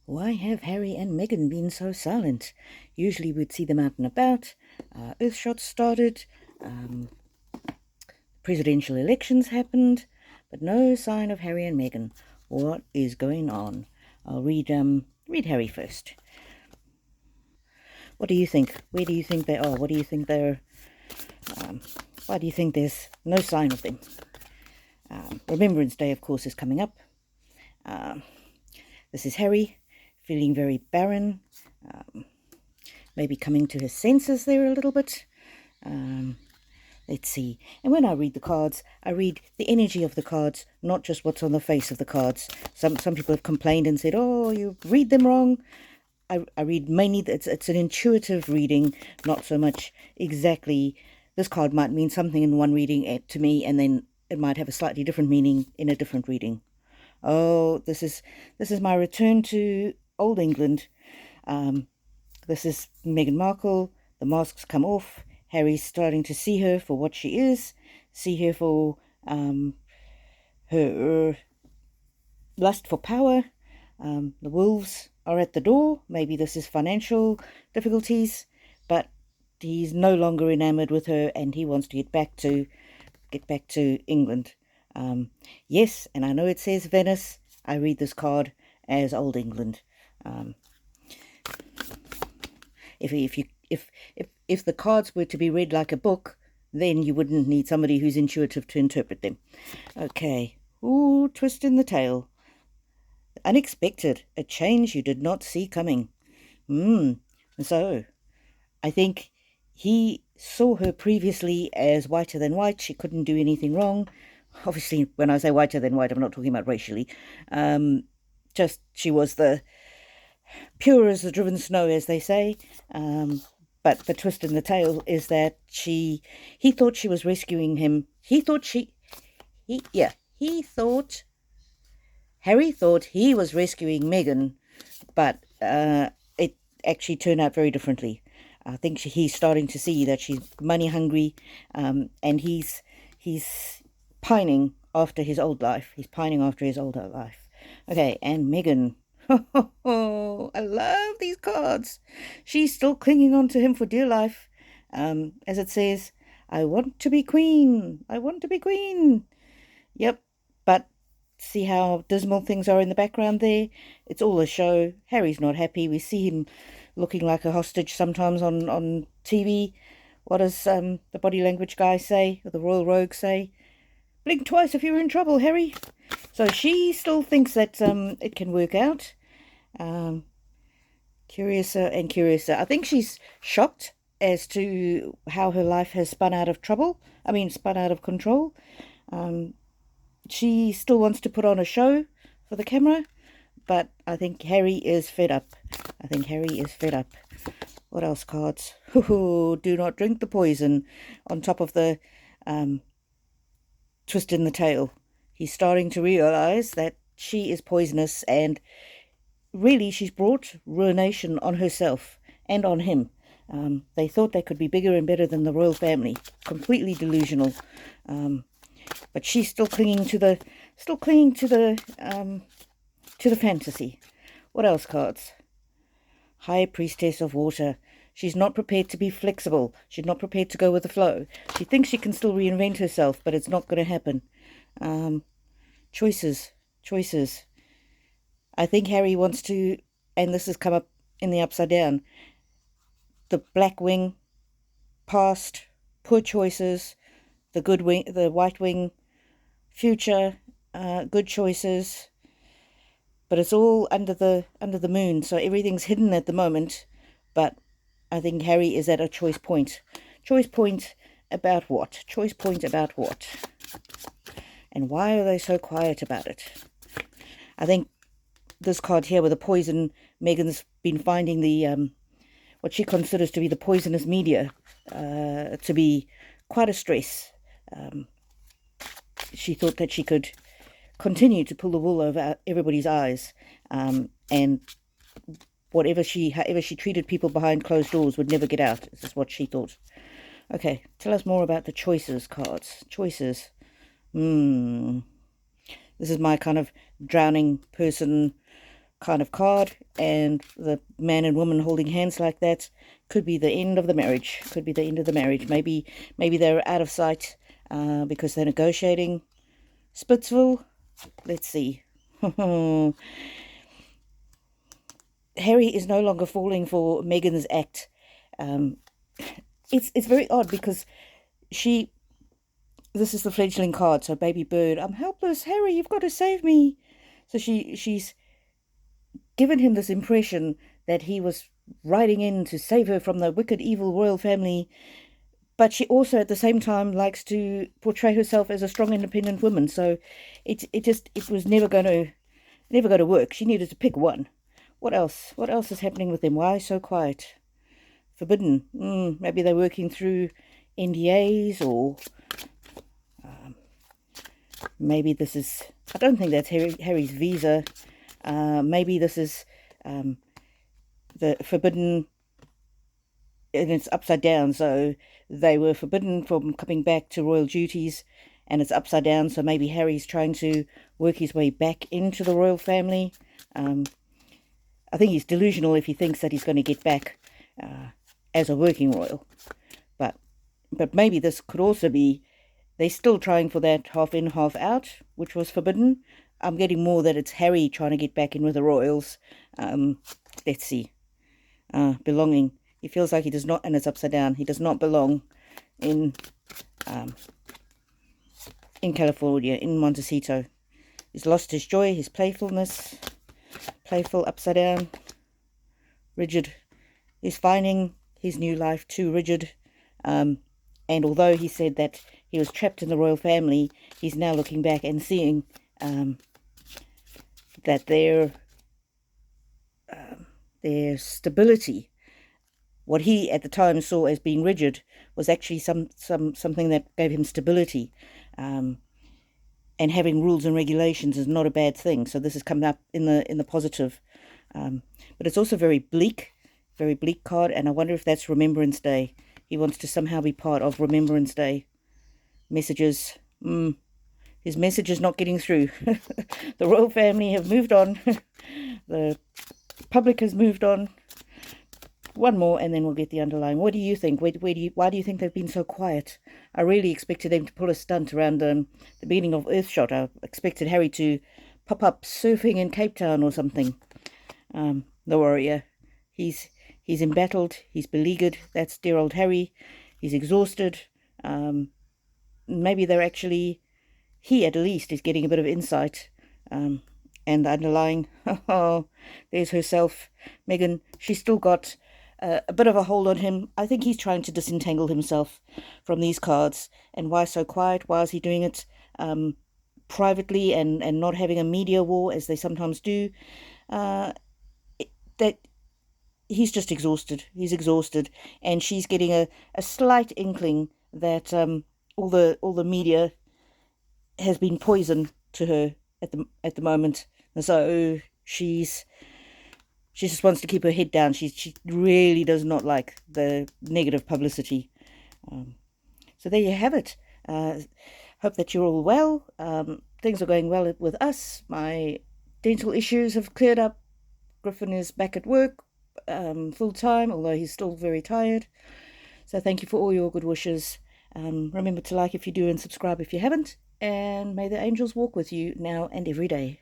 Why have Harry and Meghan been so silent? Usually we'd see them out and about. Earthshots started. Presidential elections happened. But no sign of Harry and Meghan. What is going on? I'll read Harry first. What do you think? Where do you think they are? What do you think they're... why do you think there's no sign of them? Remembrance Day, of course, is coming up. This is Harry, feeling very barren, maybe coming to his senses there a little bit. Let's see. And when I read the cards, I read the energy of the cards, not just what's on the face of the cards. Some people have complained and said, oh, you read them wrong. I read mainly, it's an intuitive reading, not so much exactly. This card might mean something in one reading to me, and then it might have a slightly different meaning in a different reading. Oh, this is my return to old England. This is Meghan Markle. The mask's come off. Harry's starting to see her for what she is, see her for her lust for power. The wolves are at the door. Maybe this is financial difficulties, but he's no longer enamored with her, and he wants to get back to England. Yes, and I know it says Venice. I read this card as Old England. If the cards were to be read like a book, then you wouldn't need somebody who's intuitive to interpret them. Okay. Ooh, twist in the tail. Unexpected, a change you did not see coming. So, I think he saw her previously as whiter than white. She couldn't do anything wrong. Obviously, when I say whiter than white, I'm not talking about racially. Just she was the pure as the driven snow, as they say. But the twist in the tail is that he thought she was rescuing him. Harry thought he was rescuing Meghan, but it actually turned out very differently. I think he's starting to see that she's money hungry, and he's pining after his old life. He's pining after his older life. Okay, and Meghan. Oh, I love these cards. She's still clinging on to him for dear life. As it says, I want to be queen. I want to be queen. Yep, but see how dismal things are in the background there? It's all a show. Harry's not happy. We see him looking like a hostage sometimes on TV. What does the body language guy say, or the royal rogue say? Blink twice if you're in trouble, Harry. So she still thinks that it can work out. Curiouser and curiouser. I think she's shocked as to how her life has spun out of control. She still wants to put on a show for the camera, but I think Harry is fed up. What else, cards? Do not drink the poison. On top of the twist in the tail. He's starting to realize that she is poisonous, and really she's brought ruination on herself and on him. They thought they could be bigger and better than the royal family. Completely delusional. But she's still clinging to the fantasy. What else, cards? High Priestess of Water. She's not prepared to be flexible. She's not prepared to go with the flow. She thinks she can still reinvent herself, but it's not going to happen. Choices. I think Harry wants to, and this has come up in the upside down, the black wing, past, poor choices, the good wing, the white wing, future, good choices, but it's all under the moon, so everything's hidden at the moment. But I think Harry is at a choice point. Choice point about what? And why are they so quiet about it? I think this card here with the poison, Meghan's been finding the what she considers to be the poisonous media to be quite a stress. She thought that she could continue to pull the wool over everybody's eyes, and however she treated people behind closed doors would never get out. This is what she thought. Okay, tell us more about the choices cards. Choices. This is my kind of drowning person kind of card, and the man and woman holding hands like that could be the end of the marriage. Could be the end of the marriage. Maybe they're out of sight because they're negotiating. Splitsville. Let's see. Harry is no longer falling for Meghan's act. It's very odd because this is the fledgling card, so baby bird. I'm helpless, Harry. You've got to save me. So she's given him this impression that he was riding in to save her from the wicked, evil royal family. But she also, at the same time, likes to portray herself as a strong, independent woman. So it was never going to work. She needed to pick one. What else? What else is happening with them? Why so quiet? Forbidden. Maybe they're working through NDAs, or maybe this is. I don't think that's Harry's visa. Maybe this is the forbidden, and it's upside down. So they were forbidden from coming back to royal duties, and it's upside down. So maybe Harry's trying to work his way back into the royal family. I think he's delusional if he thinks that he's going to get back as a working royal. But maybe this could also be they're still trying for that half in, half out, which was forbidden. I'm getting more that it's Harry trying to get back in with the royals. Let's see. Belonging. He feels like he does not, and it's upside down. He does not belong in California, in Montecito. He's lost his joy, his playfulness. Playful, upside down, rigid. He's finding his new life too rigid. And although he said that he was trapped in the royal family, he's now looking back and seeing that their stability, what he at the time saw as being rigid, was actually something that gave him stability. And having rules and regulations is not a bad thing. So this is coming up in the positive. But it's also very bleak card, and I wonder if that's Remembrance Day. He wants to somehow be part of Remembrance Day. Messages. His message is not getting through. The royal family have moved on. The public has moved on. One more, and then we'll get the underlying. What do you think? Why do you think they've been so quiet? I really expected them to pull a stunt around the beginning of Earthshot. I expected Harry to pop up surfing in Cape Town or something. The warrior. He's embattled. He's beleaguered. That's dear old Harry. He's exhausted. Maybe they're actually... He, at least, is getting a bit of insight. And the underlying... Oh, there's herself. Meghan, she's still got... a bit of a hold on him. I think he's trying to disentangle himself from these cards. And why so quiet? Why is he doing it privately and not having a media war, as they sometimes do? That he's just exhausted. He's exhausted, and she's getting a slight inkling that all the media has been poison to her at the moment, and so she just wants to keep her head down. She really does not like the negative publicity. So there you have it. Hope that you're all well. Things are going well with us. My dental issues have cleared up. Griffin is back at work full time, although he's still very tired. So thank you for all your good wishes. Remember to like if you do and subscribe if you haven't. And may the angels walk with you now and every day.